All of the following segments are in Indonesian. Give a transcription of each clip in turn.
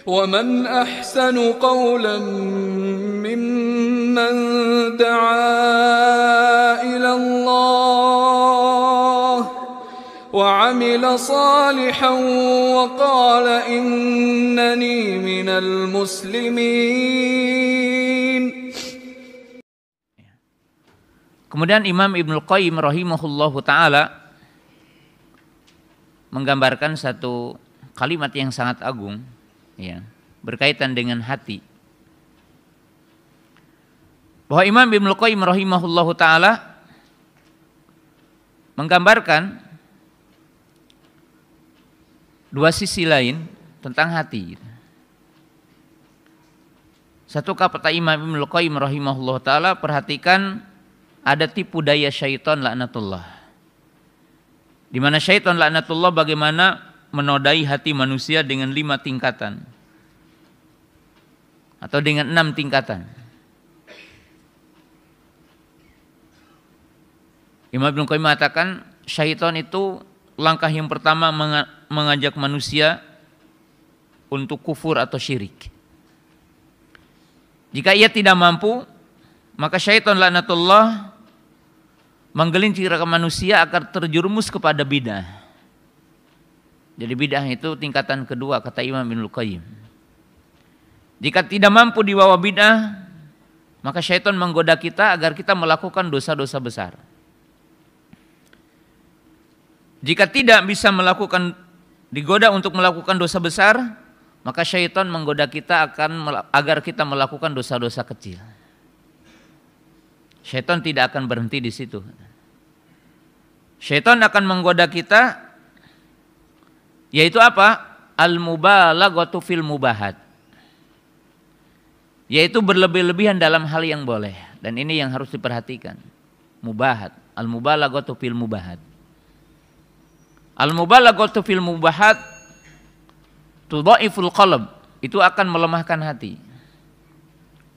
ومن أحسن قولا ممن دعا إلى الله وعمل صالحا وقال إنني من المسلمين. Kemudian Imam Ibnul Qayyim rahimahullahu ta'ala menggambarkan satu kalimat yang sangat agung, ya, berkaitan dengan hati. Bahwa Imam Ibnul Qayyim rahimahullahu ta'ala menggambarkan dua sisi lain tentang hati. Satu kata Imam Ibnul Qayyim rahimahullahu ta'ala, perhatikan ada tipu daya syaitan laknatullah. Di mana syaitan laknatullah bagaimana menodai hati manusia dengan 5 tingkatan atau dengan 6 tingkatan. Imam Ibnu Qayyim mengatakan syaitan itu langkah yang pertama mengajak manusia untuk kufur atau syirik. Jika ia tidak mampu, maka syaitan laknatullah menggelincirkan manusia agar terjerumus kepada bidah. Jadi bidah itu tingkatan kedua kata Imam Ibnul Qayyim. Jika tidak mampu dibawa bidah, maka syaitan menggoda kita agar kita melakukan dosa-dosa besar. Jika tidak bisa digoda untuk melakukan dosa besar, maka syaitan menggoda kita agar kita melakukan dosa-dosa kecil. Syaitan tidak akan berhenti di situ. Syaitan akan menggoda kita, yaitu apa? Al-mubalaghatu fil mubahat. Yaitu berlebih-lebihan dalam hal yang boleh. Dan ini yang harus diperhatikan. Mubahat. Al-mubalaghatu fil mubahat. Al-mubalaghatu fil mubahat tudha'iful qalb. Itu akan melemahkan hati.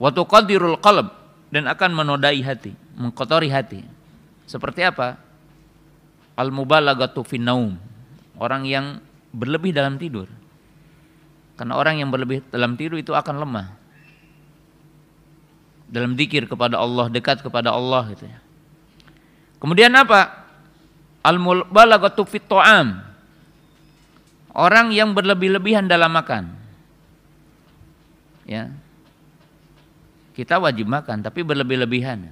Wa tuqaddirul qalb. Dan akan menodai hati, mengkotori hati. Seperti apa? Al-mubalaghatu fin naum. Orang yang berlebih dalam tidur. Karena orang yang berlebih dalam tidur itu akan lemah. Dalam zikir kepada Allah, dekat kepada Allah gitu ya. Kemudian apa? Al-mubalaghatu fit ta'am. Orang yang berlebih-lebihan dalam makan. Ya. Kita wajib makan, tapi berlebih-lebihan.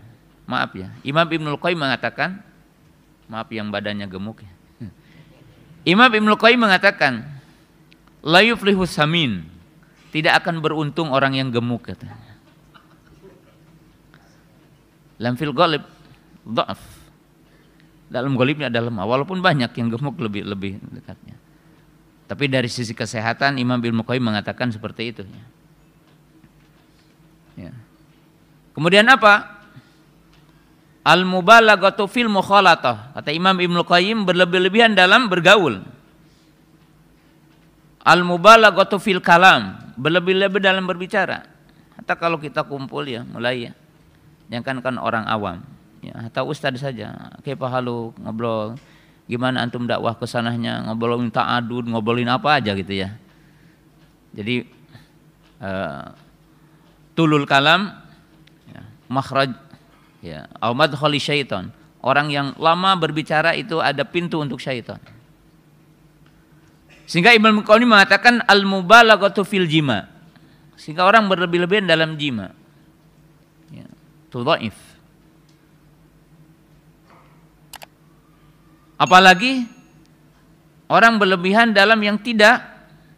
Maaf ya, Imam Ibnul Qayyim mengatakan, maaf yang badannya gemuk ya. Imam Ibnul Qayyim mengatakan, la yuflihu samin, tidak akan beruntung orang yang gemuk katanya. Lam fil ghalib dha'af. Dalam ghalibnya ada lemah, walaupun banyak yang gemuk lebih dekatnya. Tapi dari sisi kesehatan Imam Ibnul Qayyim mengatakan seperti itu ya. Ya. Kemudian apa? Al-mubalaghatu fil mukhalatah. Kata Imam Ibnul Qayyim, berlebih-lebihan dalam bergaul. Al-mubalaghatu fil kalam, berlebih-lebih dalam berbicara. Hatta kalau kita kumpul ya, mulai ya. Jangankan orang awam, ya, hatta ustaz saja. Kaifa halu, ngobrol. Gimana antum dakwah ke sananya, ngobrolin ta'adud, ngobrolin apa aja gitu ya. Jadi tulul kalam, makhraj, ya, au madkhali syaitan. Orang yang lama berbicara itu ada pintu untuk syaitan. Sehingga Ibnu Qayyim mengatakan al-mubalaghatu fil jima. Sehingga orang berlebih-lebihan dalam jima. Ya, tudhaif. Apalagi orang berlebihan dalam yang tidak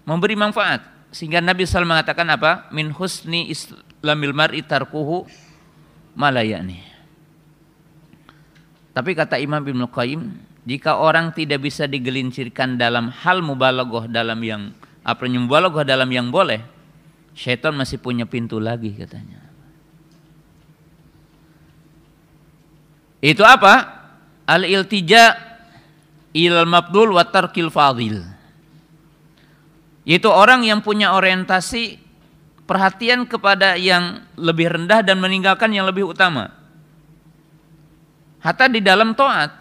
memberi manfaat. Sehingga Nabi SAW mengatakan apa? Min husni islamil mar'i tarkuhu malayani. Tapi kata Imam Ibnul Qayyim, jika orang tidak bisa digelincirkan dalam hal mubalaghah dalam yang mubalaghah dalam yang boleh, syaitan masih punya pintu lagi katanya. Itu apa? Al-iltija ilal mabdul wa tarkil fadil. Yaitu orang yang punya orientasi perhatian kepada yang lebih rendah dan meninggalkan yang lebih utama. Hatta di dalam taat.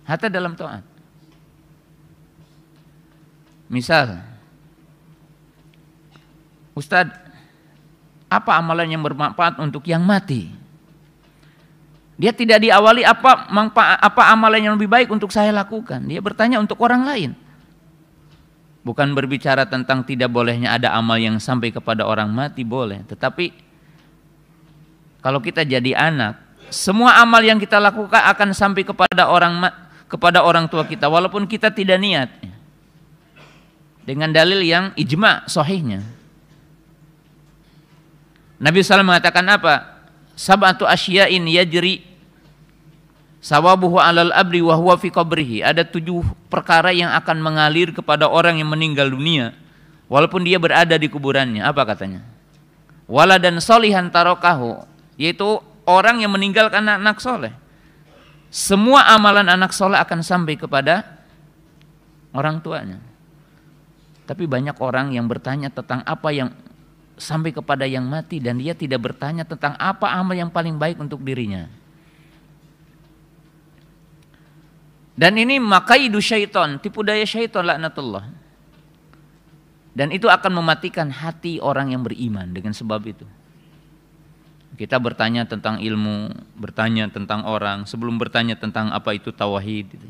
Hatta dalam taat. Misal, Ustadz, apa amalan yang bermanfaat untuk yang mati? Dia tidak diawali apa amalan yang lebih baik untuk saya lakukan. Dia bertanya untuk orang lain. Bukan berbicara tentang tidak bolehnya ada amal yang sampai kepada orang mati, boleh. Tetapi kalau kita jadi anak, semua amal yang kita lakukan akan sampai kepada orang tua kita, walaupun kita tidak niat. Dengan dalil yang ijma sahihnya. Nabi SAW mengatakan apa? Sab'atu asya'in yajri sawabuhu alal abri wa huwa fi qabrihi. Ada 7 perkara yang akan mengalir kepada orang yang meninggal dunia walaupun dia berada di kuburannya. Apa katanya? Waladan solihan tarokahu, yaitu orang yang meninggalkan anak soleh. Semua amalan anak soleh akan sampai kepada orang tuanya. Tapi banyak orang yang bertanya tentang apa yang sampai kepada yang mati dan dia tidak bertanya tentang apa amal yang paling baik untuk dirinya. Dan ini makaidu syaitan, tipu daya syaitan laknatullah. Dan itu akan mematikan hati orang yang beriman dengan sebab itu. Kita bertanya tentang ilmu, bertanya tentang orang sebelum bertanya tentang apa itu tauhid gitu.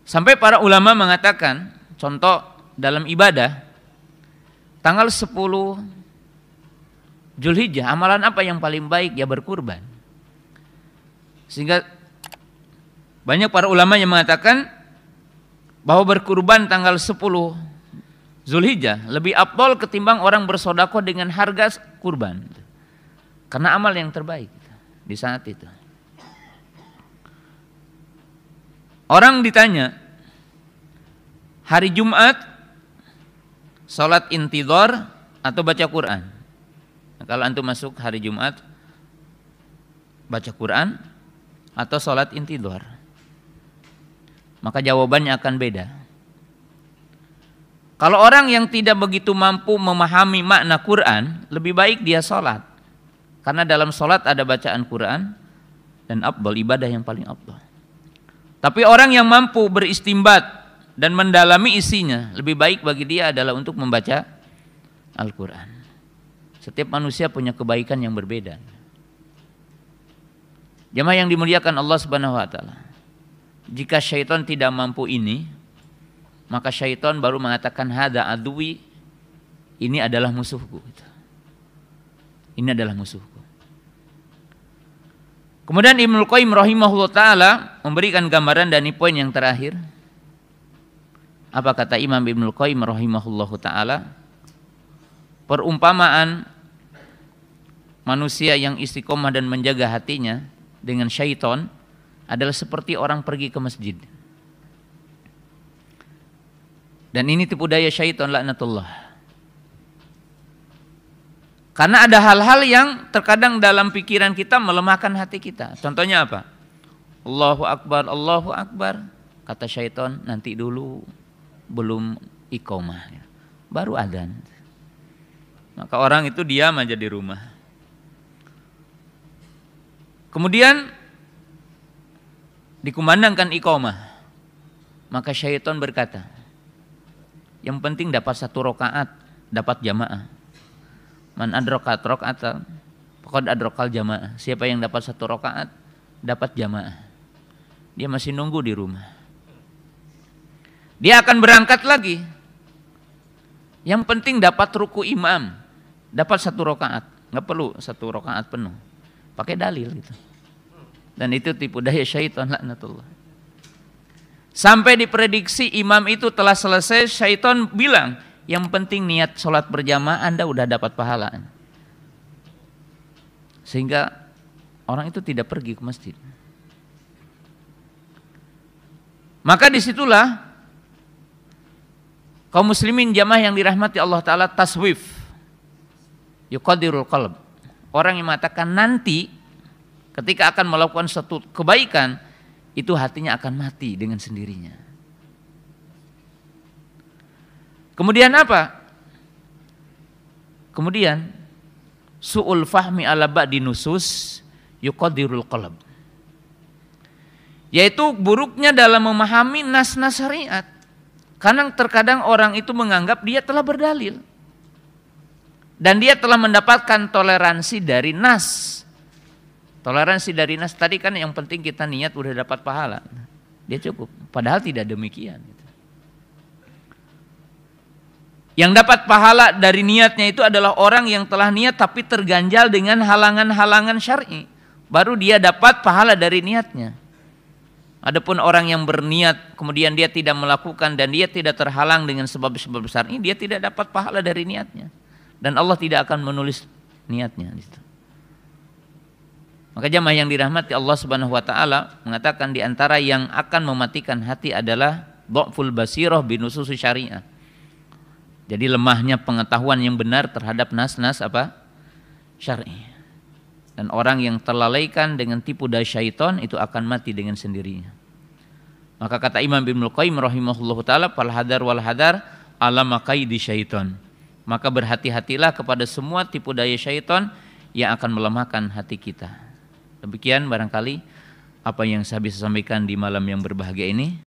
Sampai para ulama mengatakan, contoh dalam ibadah, tanggal 10 Zulhijjah, amalan apa yang paling baik? Ya berkurban. Sehingga banyak para ulama yang mengatakan bahwa berkurban tanggal 10 Zulhijjah lebih afdal ketimbang orang bersedekah dengan harga kurban. Karena amal yang terbaik di saat itu. Orang ditanya, hari Jumat salat intidhar atau baca Quran? Nah, kalau antum masuk hari Jumat baca Quran atau salat intidhar, maka jawabannya akan beda. Kalau orang yang tidak begitu mampu memahami makna Quran, lebih baik dia salat. Karena dalam salat ada bacaan Quran dan afdal, ibadah yang paling afdal. Tapi orang yang mampu beristimbat dan mendalami isinya, lebih baik bagi dia adalah untuk membaca Al-Quran. Setiap manusia punya kebaikan yang berbeda. Jamaah yang dimuliakan Allah Subhanahu wa taala. Jika syaitan tidak mampu ini, maka syaitan baru mengatakan hada adui, ini adalah musuhku. Ini adalah musuhku. Kemudian Ibnul Qayyim rahimahullah taala memberikan gambaran dan ini poin yang terakhir. Apa kata Imam Ibnul Qayyim rahimahullah taala? Perumpamaan manusia yang istiqomah dan menjaga hatinya dengan syaitan adalah seperti orang pergi ke masjid. Dan ini tipu daya syaitan laknatullah. Karena ada hal-hal yang terkadang dalam pikiran kita melemahkan hati kita. Contohnya apa? Allahu Akbar, Allahu Akbar. Kata syaitan, nanti dulu belum iqamah, baru adzan. Maka orang itu diam aja di rumah. Kemudian dikumandangkan iqamah. Maka syaitan berkata, yang penting dapat 1 rakaat, dapat jamaah. Man adraka raka'atan faqad adrakal jamaah. Siapa yang dapat 1 rakaat, dapat jamaah. Dia masih nunggu di rumah. Dia akan berangkat lagi. Yang penting dapat ruku imam, dapat 1 rakaat. Nggak perlu 1 rakaat penuh. Pakai dalil gitu. Dan itu tipu daya syaitan laknatullah. Sampai diprediksi imam itu telah selesai, syaitan bilang, yang penting niat sholat berjamaah Anda udah dapat pahala. Sehingga orang itu tidak pergi ke masjid. Maka disitulah kaum muslimin jamaah yang dirahmati Allah Ta'ala taswif, yuqadirul qalb. Orang yang mengatakan nanti ketika akan melakukan suatu kebaikan, itu hatinya akan mati dengan sendirinya. Kemudian apa? Kemudian su'ul fahmi ala ba'di nusus yuqadirul qalb. Yaitu buruknya dalam memahami nas-nas syariat. Karena terkadang orang itu menganggap dia telah berdalil. Dan dia telah mendapatkan toleransi dari nas. Toleransi dari nas tadi kan yang penting kita niat udah dapat pahala. Dia cukup. Padahal tidak demikian. Yang dapat pahala dari niatnya itu adalah orang yang telah niat tapi terganjal dengan halangan-halangan syar'i. Baru dia dapat pahala dari niatnya. Adapun orang yang berniat kemudian dia tidak melakukan dan dia tidak terhalang dengan sebab-sebab syar'i, dia tidak dapat pahala dari niatnya. Dan Allah tidak akan menulis niatnya. Maka jamaah yang dirahmati Allah Subhanahu wa taala mengatakan di antara yang akan mematikan hati adalah dhaful basirah binusus syariah. Jadi lemahnya pengetahuan yang benar terhadap nas-nas syar'i. Dan orang yang terlalaikan dengan tipu daya syaitan itu akan mati dengan sendirinya. Maka kata Imam Ibnu Qayyim rahimahullahu taala, fal hadar wal hadar ala maqaidi syaitan. Maka berhati-hatilah kepada semua tipu daya syaitan yang akan melemahkan hati kita. Demikian barangkali apa yang saya bisa sampaikan di malam yang berbahagia ini.